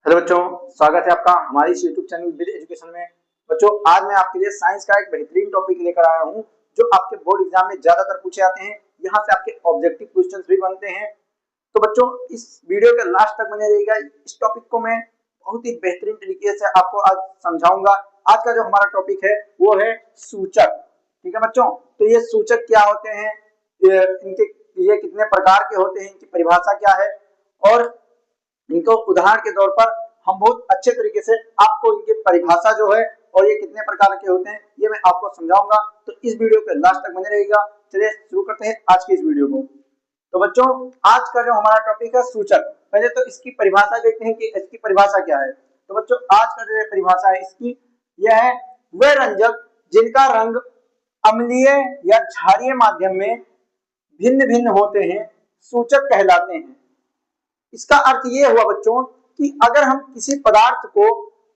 Hello बच्चों, स्वागत है आपका हमारे इस यूट्यूब चैनल विद एजुकेशन में। बच्चों, आज मैं आपके लिए साइंस का एक बेहतरीन टॉपिक लेकर आया हूं जो आपके बोर्ड एग्जाम में ज्यादातर पूछे जाते हैं। यहां से आपके ऑब्जेक्टिव क्वेश्चंस भी बनते हैं। तो बच्चों, इस वीडियो के लास्ट तक बने रहिएगा। इस टॉपिक को मैं बहुत ही बेहतरीन तरीके से आपको आज समझाऊंगा। आज का जो हमारा टॉपिक है वो है सूचक। ठीक है बच्चों, तो ये सूचक क्या होते हैं, ये कितने प्रकार के होते हैं, इनकी परिभाषा क्या है, और इनको उदाहरण के तौर पर हम बहुत अच्छे तरीके से आपको इनकी परिभाषा जो है और ये कितने प्रकार के होते हैं ये मैं आपको समझाऊंगा। तो इस वीडियो के लास्ट तक बने रहिएगा। चलिए शुरू करते हैं आज की इस वीडियो को। तो बच्चों, आज का जो हमारा टॉपिक है सूचक, पहले तो इसकी परिभाषा देखते हैं कि इसकी परिभाषा क्या है। तो बच्चों, आज का जो परिभाषा है इसकी यह है, वे रंजक जिनका रंग अम्लीय या क्षारीय माध्यम में भिन्न भिन्न होते हैं सूचक कहलाते हैं। इसका अर्थ ये हुआ बच्चों कि अगर हम किसी पदार्थ को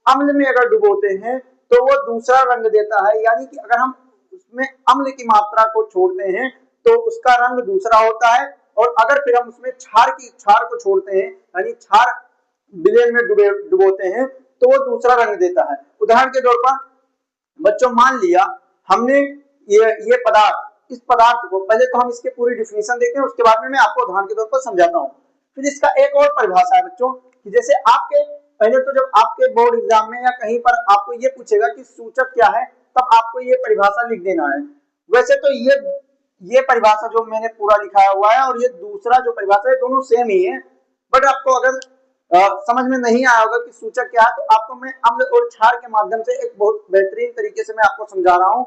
अम्ल में अगर डुबोते हैं तो वो दूसरा रंग देता है, यानी कि अगर हम उसमें अम्ल की मात्रा को छोड़ते हैं तो उसका रंग दूसरा होता है, और अगर फिर हम उसमें क्षार को छोड़ते हैं यानी क्षार विलयन में डुबोते हैं तो वो दूसरा रंग देता है। उदाहरण के तौर पर बच्चों, मान लिया हमने ये पदार्थ, इस पदार्थ को, पहले तो हम इसके पूरी डिफिनेशन देखते हैं, उसके बाद में मैं आपको उदाहरण के तौर पर समझाता हूँ। फिर इसका एक और परिभाषा है बच्चों कि जैसे आपके पहले तो जब आपके बोर्ड एग्जाम में या कहीं पर आपको ये पूछेगा कि सूचक क्या है, तब आपको ये परिभाषा लिख देना है। वैसे तो ये परिभाषा जो मैंने पूरा लिखाया हुआ है और ये दूसरा जो परिभाषा है दोनों सेम ही है, बट आपको अगर समझ में नहीं आया होगा कि सूचक क्या है तो आपको मैं अम्ल और क्षार के माध्यम से एक बहुत बेहतरीन तरीके से मैं आपको समझा रहा हूँ।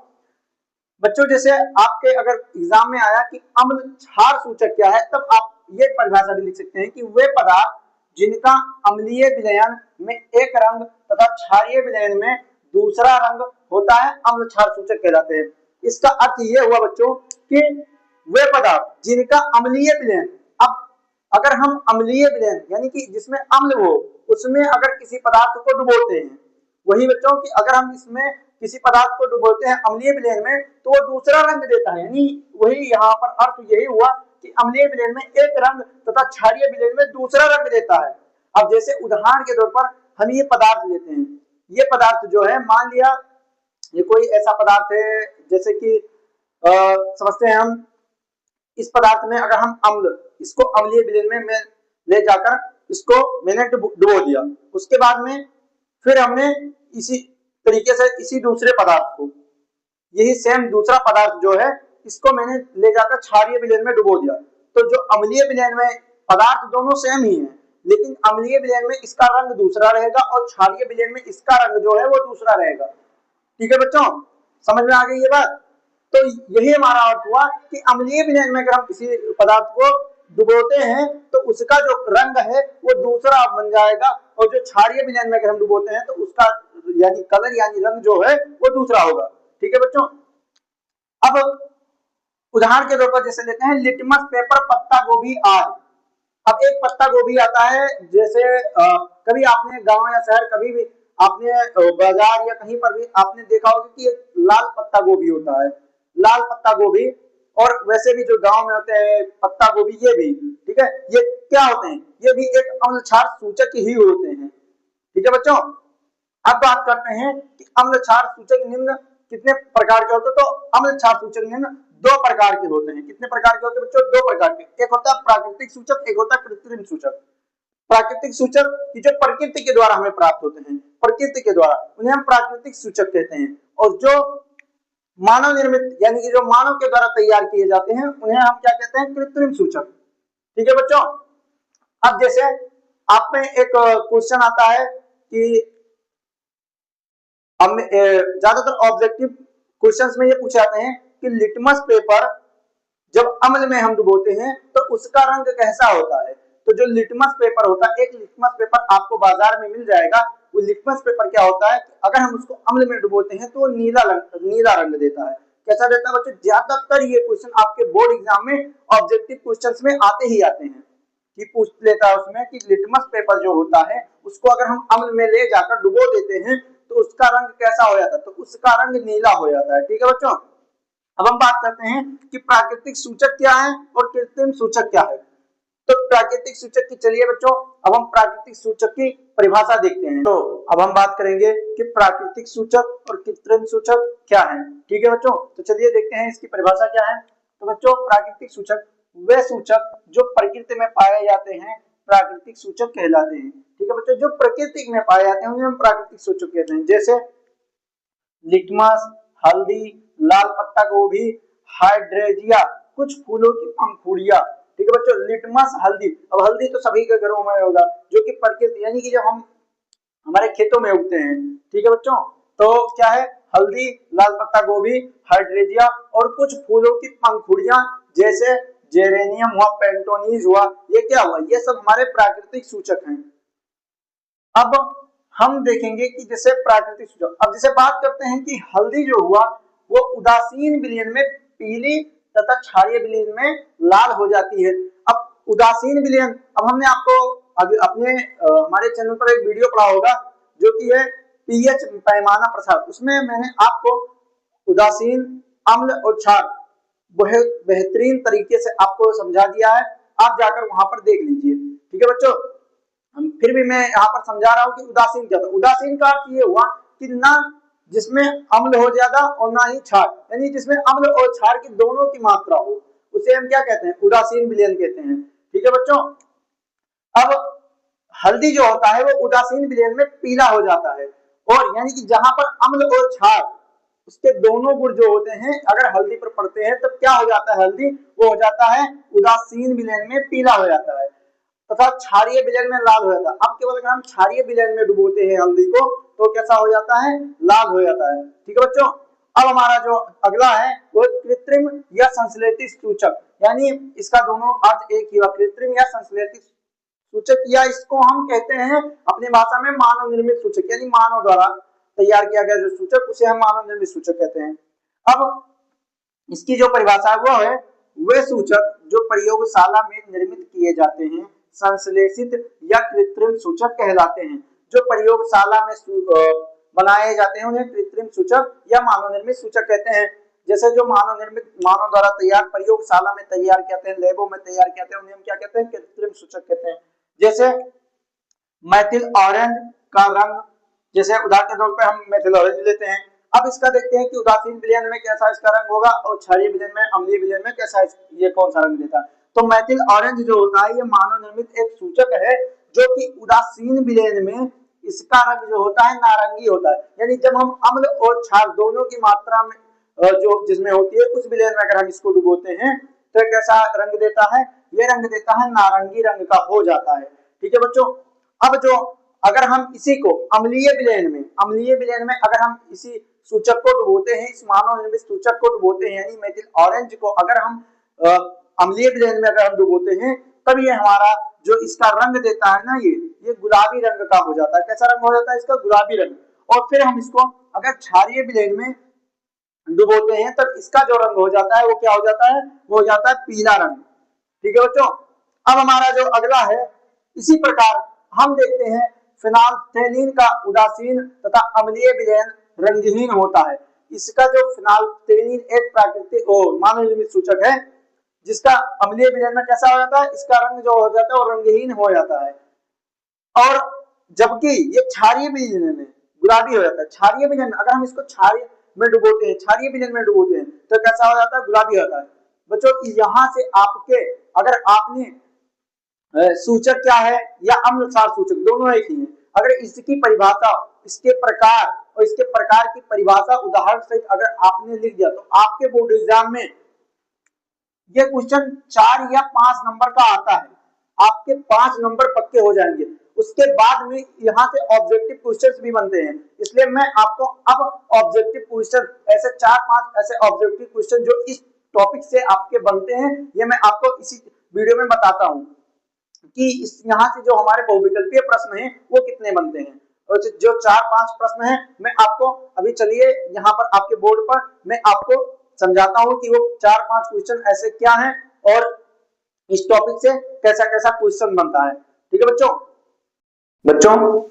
बच्चों, जैसे आपके अगर एग्जाम में आया कि अम्ल क्षार सूचक क्या है, तब आप ये परिभाषा भी लिख सकते हैं कि वे पदार्थ जिनका अम्लीय विलयन में एक रंग तथा क्षारीय विलयन में दूसरा रंग होता है अम्ल क्षार सूचक कहलाते हैं। इसका अर्थ ये हुआ बच्चों कि वे पदार्थ जिनका अम्लीय विलयन, अब अगर हम अम्लीय विलयन यानी कि जिसमें अम्ल हो उसमें अगर किसी पदार्थ को डुबोते हैं, वही बच्चों कि अगर हम इसमें किसी पदार्थ को डुबोते हैं अम्लीय विलयन में तो वो दूसरा रंग देता है, यानी वही यहाँ पर अर्थ यही हुआ कि अम्लीय विलयन में एक रंग तथा क्षारीय विलयन में दूसरा रंग देता है। अब जैसे उदाहरण के तौर पर हम ये पदार्थ लेते हैं, ये पदार्थ जो है, मान लिया ये कोई ऐसा पदार्थ है जैसे कि समझते हैं हम इस पदार्थ में अगर हम अम्ल, इसको अम्लीय विलयन में मैं ले जाकर इसको मैंने डुबो दिया, उसके बाद में फिर हमने इसी तरीके से इसी दूसरे पदार्थ को, यही सेम दूसरा पदार्थ जो है, इसको मैंने ले जाकर क्षारीय विलयन में डुबो दिया। तो जो अम्लीय विलयन में पदार्थ दोनों सेम ही है, लेकिन अम्लीय विलयन में इसका रंग दूसरा रहेगा और क्षारीय विलयन में इसका रंग जो है वो दूसरा रहेगा। ठीक है बच्चों, समझ में आ गई ये बात? तो यही हमारा अर्थ हुआ कि अम्लीय विलयन में अगर हम किसी पदार्थ को डुबोते हैं तो उसका जो रंग है वो दूसरा बन जाएगा, और जो क्षारीय विलयन में अगर हम डुबोते हैं तो उसका यानी कलर यानी रंग जो है वो दूसरा होगा। ठीक है बच्चों, अब उदाहरण के तौर पर जैसे लेते हैं लिटमस पेपर, पत्ता गोभी आदि। अब एक पत्ता गोभी आता है, जैसे कभी आपने गांव या शहर कभी भी आपने बाजार या कहीं पर भी आपने देखा होगा कि एक लाल पत्ता गोभी होता है, लाल पत्ता गोभी, और वैसे भी जो गांव में होते हैं पत्ता गोभी ये भी, ठीक है, ये क्या होते हैं, ये भी एक अम्ल क्षार सूचक ही होते हैं। ठीक है बच्चों, अब बात करते हैं कि अम्ल क्षार सूचक निम्न कितने प्रकार के होते हैं। तो अम्ल क्षार सूचक निम्न दो प्रकार के होते हैं। कितने प्रकार के होते हैं बच्चों? दो प्रकार के। एक होता है प्राकृतिक सूचक, एक होता है कृत्रिम सूचक। प्राकृतिक सूचक की जो प्रकृति के द्वारा हमें प्राप्त होते हैं, प्रकृति के द्वारा, उन्हें हम प्राकृतिक सूचक कहते हैं, और जो मानव निर्मित यानी कि जो मानव के द्वारा तैयार किए जाते हैं उन्हें हम क्या कहते हैं? कृत्रिम सूचक। ठीक है बच्चों, अब जैसे आप में एक क्वेश्चन आता है कि ज्यादातर ऑब्जेक्टिव क्वेश्चंस में ये पूछे जाते हैं कि लिटमस पेपर जब अम्ल में हम डुबोते हैं तो उसका रंग कैसा होता है। तो जो लिटमस पेपर होता है, एक लिटमस पेपर आपको बाजार में मिल जाएगा। वो लिटमस पेपर क्या होता है, अगर हम उसको अम्ल में डुबोते हैं तो वो नीला रंग देता है। कैसा देता है बच्चों? ज्यादातर ये क्वेश्चन आपके बोर्ड एग्जाम में ऑब्जेक्टिव क्वेश्चंस में आते ही आते हैं कि पूछ लेता है उसमें कि लिटमस पेपर जो होता है उसको अगर हम अम्ल में ले जाकर डुबो देते हैं तो उसका रंग कैसा हो जाता है? तो उसका रंग नीला हो जाता है। ठीक है बच्चों, अब हम बात करते हैं कि प्राकृतिक सूचक क्या है और कृत्रिम सूचक क्या है। तो प्राकृतिक सूचक की, चलिए बच्चों अब हम प्राकृतिक सूचक की परिभाषा देखते हैं। तो अब हम बात करेंगे कि प्राकृतिक सूचक और कृत्रिम सूचक क्या है। ठीक है बच्चों, तो चलिए देखते हैं इसकी परिभाषा क्या है। तो बच्चों प्राकृतिक सूचक वे सूचक जो प्रकृति में पाए जाते हैं प्राकृतिक सूचक कहलाते हैं। ठीक है बच्चों, जो प्रकृति में पाए जाते हैं उन्हें हम प्राकृतिक सूचक कहते हैं। जैसे लिटमस, हल्दी, लाल पत्ता गोभी, हाइड्रेंजिया, कुछ फूलों की पंखुड़ियां। ठीक है बच्चों, लिटमस, हल्दी। अब हल्दी तो सभी के घरों में होगा, जो कि प्रकृति यानी कि जब हम हमारे खेतों में उगते हैं। ठीक है बच्चों, तो क्या है, हल्दी, लाल पत्ता गोभी, हाइड्रेंजिया और कुछ फूलों की पंखुड़ियां जैसे जेरेनियम हुआ, पेंटोनीज हुआ, ये क्या हुआ, ये सब हमारे प्राकृतिक सूचक हैं। अब हम देखेंगे कि जैसे प्राकृतिक सूचक, अब जैसे बात करते हैं कि हल्दी जो हुआ वो उदासीन विलयन में पीली तथा क्षारीय विलयन में लाल हो जाती है। अब उदासीन विलयन, अब हमने आपको अपने हमारे चैनल पर एक वीडियो पढ़ा होगा जो कि है पीएच पैमाना प्रसार, उसमें मैंने आपको उदासीन, अम्ल और क्षार बहुत बेहतरीन तरीके से आपको समझा दिया है, आप जाकर वहां पर देख लीजिए। ठीक है बच्चों, फिर भी मैं यहाँ पर समझा रहा हूँ कि उदासीन क्या था। उदासीन का अर्थ ये हुआ कि ना जिसमें अम्ल हो ज्यादा और ना ही क्षार, यानी जिसमें अम्ल और क्षार की दोनों की मात्रा हो, उसे हम क्या कहते हैं, उदासीन विलयन कहते हैं। ठीक है बच्चों, अब हल्दी जो होता है वो उदासीन विलयन में पीला हो जाता है, और यानी कि जहां पर अम्ल और क्षार उसके दोनों गुण जो होते हैं अगर हल्दी पर पड़ते हैं तब क्या हो जाता है, हल्दी वो हो जाता है उदासीन विलयन में पीला हो जाता है, तथा क्षारीय विलयन में लाल हो जाता है। अब केवल अगर हम क्षारीय विलयन में डुबोते हैं हल्दी को तो कैसा हो जाता है, लाल हो जाता है। ठीक है बच्चों, अब हमारा जो अगला है वो कृत्रिम या संश्लेषित सूचक, यानी इसका दोनों अर्थ एक ही हुआ, कृत्रिम या संश्लेषित सूचक, या इसको हम कहते हैं अपनी भाषा में मानव निर्मित सूचक, यानी मानव द्वारा तैयार किया गया जो सूचक उसे हम मानव निर्मित सूचक कहते हैं। अब इसकी जो परिभाषा है वो है वे सूचक जो प्रयोगशाला में निर्मित किए जाते हैं संश्लेषित या कृत्रिम सूचक कहलाते हैं। जो प्रयोगशाला में बनाए जाते हैं उन्हें कृत्रिम सूचक या मानव निर्मित सूचक कहते हैं। जैसे जो मानव निर्मित, मानव द्वारा तैयार, प्रयोगशाला में तैयार किए हैं, लैबों में तैयार किए हैं, उन्हें हम क्या कहते हैं, कृत्रिम सूचक कहते हैं। जैसे मैथिल ऑरेंज का रंग, जैसे उदाहरण के तौर पे हम मैथिल ऑरेंज लेते हैं। अब इसका देखते हैं कि उदासीन विलयन में कैसा इसका रंग होगा और क्षारीय विलयन में, अम्लीय विलयन में कैसा ये कौन सा रंग देता है। तो मैथिल ऑरेंज जो होता है ये मानव निर्मित एक सूचक है जो कि उदासीन विलयन में इसका रंग जो होता है नारंगी होता है, यानी जब हम अम्ल और क्षार दोनों की मात्रा में जो जिसमें होती है उस विलयन में अगर हम इसको डुबोते हैं तो कैसा रंग देता है, ये रंग देता है नारंगी रंग का हो जाता है। ठीक है बच्चों, अब जो अगर हम इसी को अम्लीय विलयन में अगर हम इसी सूचक को डुबोते हैं, इस मानव निर्मित सूचक को डुबोते हैं, यानी मैथिल ऑरेंज को अगर हम अम्लीय विलयन में अगर हम डुबोते हैं तब ये हमारा जो इसका रंग देता है ना, ये गुलाबी रंग का हो जाता है। कैसा रंग हो जाता है इसका, गुलाबी रंग। और फिर हम इसको अगर क्षारीय विलयन में डुबोते हैं तब इसका जो रंग हो जाता है वो क्या हो जाता है, वो हो जाता है पीला रंग। ठीक है बच्चों, अब हमारा जो अगला है, इसी प्रकार हम देखते हैं फिनाल्फ्थेलीन का उदासीन तथा अम्लीय विलयन रंगहीन होता है। इसका जो फिनाल्फ्थेलीन एक प्राकृतिक मानव निर्मित सूचक है जिसका अम्लीय विलयन में कैसा हो जाता है, इसका रंग जो हो जाता है वो रंगहीन हो जाता है, और जबकि ये क्षारीय विलयन में गुलाबी हो जाता है। क्षारीय विलयन में अगर हम इसको क्षारीय में डुबोते हैं, क्षारीय विलयन में डुबोते हैं तो कैसा हो जाता है, गुलाबी होता है। बच्चों यहाँ से आपके अगर आपने सूचक क्या है या अम्ल क्षार सूचक दोनों एक ही है, अगर इसकी परिभाषा, इसके प्रकार और इसके प्रकार की परिभाषा उदाहरण सहित अगर आपने लिख दिया तो आपके बोर्ड एग्जाम में ये क्वेश्चन 4 या 5 नंबर का आता है, आपके 5 नंबर पक्के हो जाएंगे। उसके बाद में यहाँ से ऑब्जेक्टिव क्वेश्चंस भी बनते हैं, इसलिए मैं आपको अब ऑब्जेक्टिव क्वेश्चन ऐसे 4-5 ऐसे ऑब्जेक्टिव क्वेश्चन जो इस टॉपिक से आपके बनते हैं ये मैं आपको इसी वीडियो में बताता हूँ कि इस यहाँ से जो हमारे बहुविकल्पीय प्रश्न हैं वो कितने बनते हैं, और जो 4-5 प्रश्न हैं मैं आपको अभी चलिए यहाँ पर आपके बोर्ड पर मैं आपको समझाता हूँ कि वो 4-5 क्वेश्चन ऐसे क्या हैं और इस टॉपिक से कैसा कैसा क्वेश्चन बनता है। ठीक है बच्चों,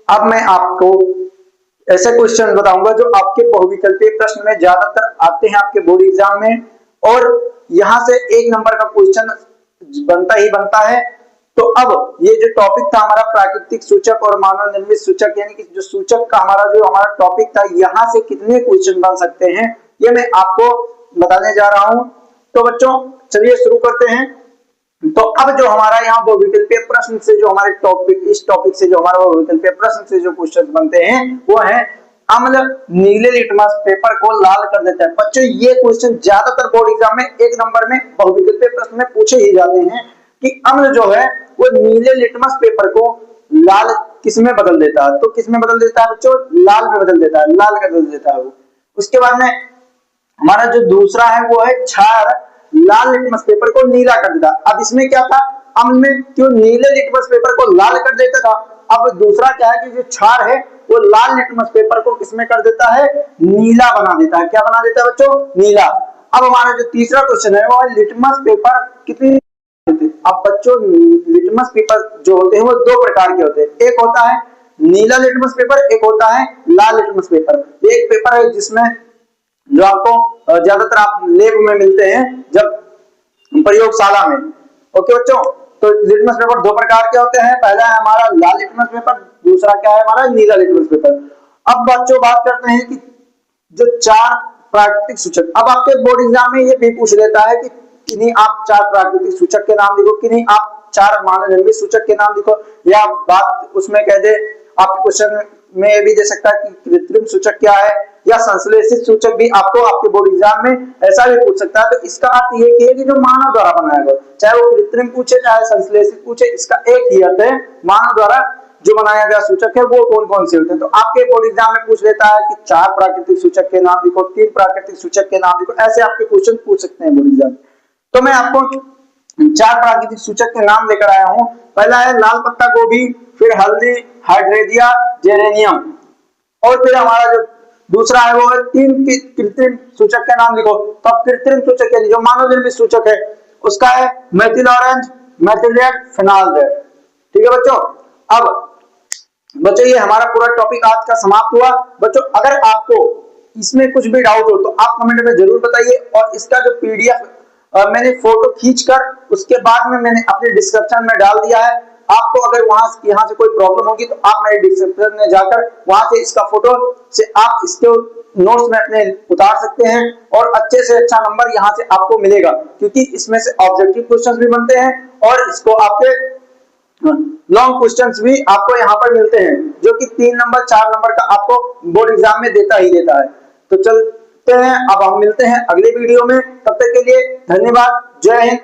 अब मैं आपको ऐसे क्वेश्चन बताऊंगा जो आपके बहुविकल्पीय प्रश्न में ज्यादातर आते हैं आपके बोर्ड एग्जाम में, और यहाँ से 1 नंबर का क्वेश्चन बनता ही बनता है। तो अब ये जो टॉपिक था हमारा प्राकृतिक सूचक और मानव निर्मित सूचक, यानी कि जो सूचक का हमारा टॉपिक था, यहाँ से कितने क्वेश्चन बन सकते हैं ये मैं आपको बताने जा रहा हूं। तो बच्चों चलिए शुरू करते हैं। तो अब जो हमारा यहाँ बहुविकल्पीय प्रश्न से जो हमारे इस टॉपिक से जो हमारा बहुविकल्पीय प्रश्न से जो क्वेश्चन बनते हैं वो है अम्ल नीले लिटमस पेपर को लाल कर देता है। बच्चों ये क्वेश्चन ज्यादातर बोर्ड एग्जाम में 1 नंबर में बहुविकल्पीय प्रश्न में पूछे ही जाते हैं कि अम्ल जो है वो नीले लिटमस पेपर को लाल किस में बदल देता है। तो किस में बदल देता है बच्चों? लाल में बदल देता है, लाल कर देता है वो। उसके बाद में हमारा जो दूसरा है वो है क्षार लाल लिटमस पेपर को नीला कर देता। अब इसमें क्या था, अम्ल में क्यों नीले लिटमस पेपर को लाल कर देता था। अब दूसरा क्या है कि जो क्षार है वो लाल लिटमस पेपर को किसमें कर देता है? नीला बना देता है। क्या बना देता है बच्चों? नीला। अब हमारा जो तीसरा क्वेश्चन है वो है लिटमस पेपर कितनी। अब बच्चों लिटमस पेपर जो होते हैं वो 2 प्रकार के होते हैं, एक होता है नीला लिटमस पेपर, एक होता है लाल लिटमस पेपर। एक पेपर है जिसमें जो आपको ज्यादातर आप लैब में मिलते हैं जब प्रयोगशाला में। ओके बच्चों, तो लिटमस पेपर 2 प्रकार के होते हैं, पहला है हमारा लाल लिटमस पेपर, दूसरा क्या है हमारा नीला लिटमस पेपर। अब बच्चों बात करते हैं कि जो 4 प्राकृतिक सूचक, अब आपके बोर्ड एग्जाम में ये भी पूछ लेता है कि किन्हीं आप 4 प्राकृतिक सूचक के नाम लिखो, किन्हीं आप 4 मानव निर्मित सूचक के नाम लिखो, या बात उसमें कह दे आपके क्वेश्चन में ये भी दे सकता है कि कृत्रिम सूचक क्या है, या संश्लेषित सूचक भी आपको आपके बोर्ड एग्जाम में ऐसा भी पूछ सकता है। तो इसका अर्थ ये है कि जो मानव द्वारा बनाया गया, चाहे वो कृत्रिम पूछे चाहे संश्लेषित पूछे, इसका एक ही अर्थ है मानव द्वारा जो बनाया गया सूचक है वो कौन कौन से होते हैं। तो आपके बोर्ड एग्जाम में पूछ लेता है कि 4 प्राकृतिक सूचक के नाम लिखो, 3 प्राकृतिक सूचक के नाम लिखो, ऐसे आपके क्वेश्चन पूछ सकते हैं बोर्ड एग्जाम में। तो मैं आपको 4 प्राकृतिक सूचक के नाम लेकर आया हूं। पहला है लाल पत्ता गोभी, फिर हल्दी, हाइड्रेरिया, जेरेनियम, और फिर हमारा जो दूसरा है वो है 3 कृत्रिम सूचक के नाम लिखो। तो अब कृत्रिम सूचक यानी जो मानव निर्मित सूचक है उसका है methyl orange, methyl red, phenol red. ठीक है बच्चों। अब बच्चों ये हमारा पूरा टॉपिक आज का समाप्त हुआ। बच्चों अगर आपको इसमें कुछ भी डाउट हो तो आप कमेंट में जरूर बताइए, और इसका जो पीडीएफ मैंने फोटो खींचकर उसके बाद में मैंने अपने डिस्क्रिप्शन में डाल दिया है। आपको अगर यहाँ से कोई प्रॉब्लम होगी तो आप मेरे डिस्क्रिप्शन में जाकर वहां से इसका फोटो से आप इसके नोट्स में अपने उतार सकते हैं, और अच्छे से अच्छा नंबर यहाँ से आपको मिलेगा, क्योंकि इसमें से ऑब्जेक्टिव क्वेश्चंस भी बनते हैं और इसको आपके लॉन्ग क्वेश्चंस भी आपको यहाँ पर मिलते हैं, जो कि 3 नंबर 4 नंबर का आपको बोर्ड एग्जाम में देता ही देता है। तो चलते हैं, अब हम मिलते हैं अगले वीडियो में। तब तक के लिए धन्यवाद। जय हिंद।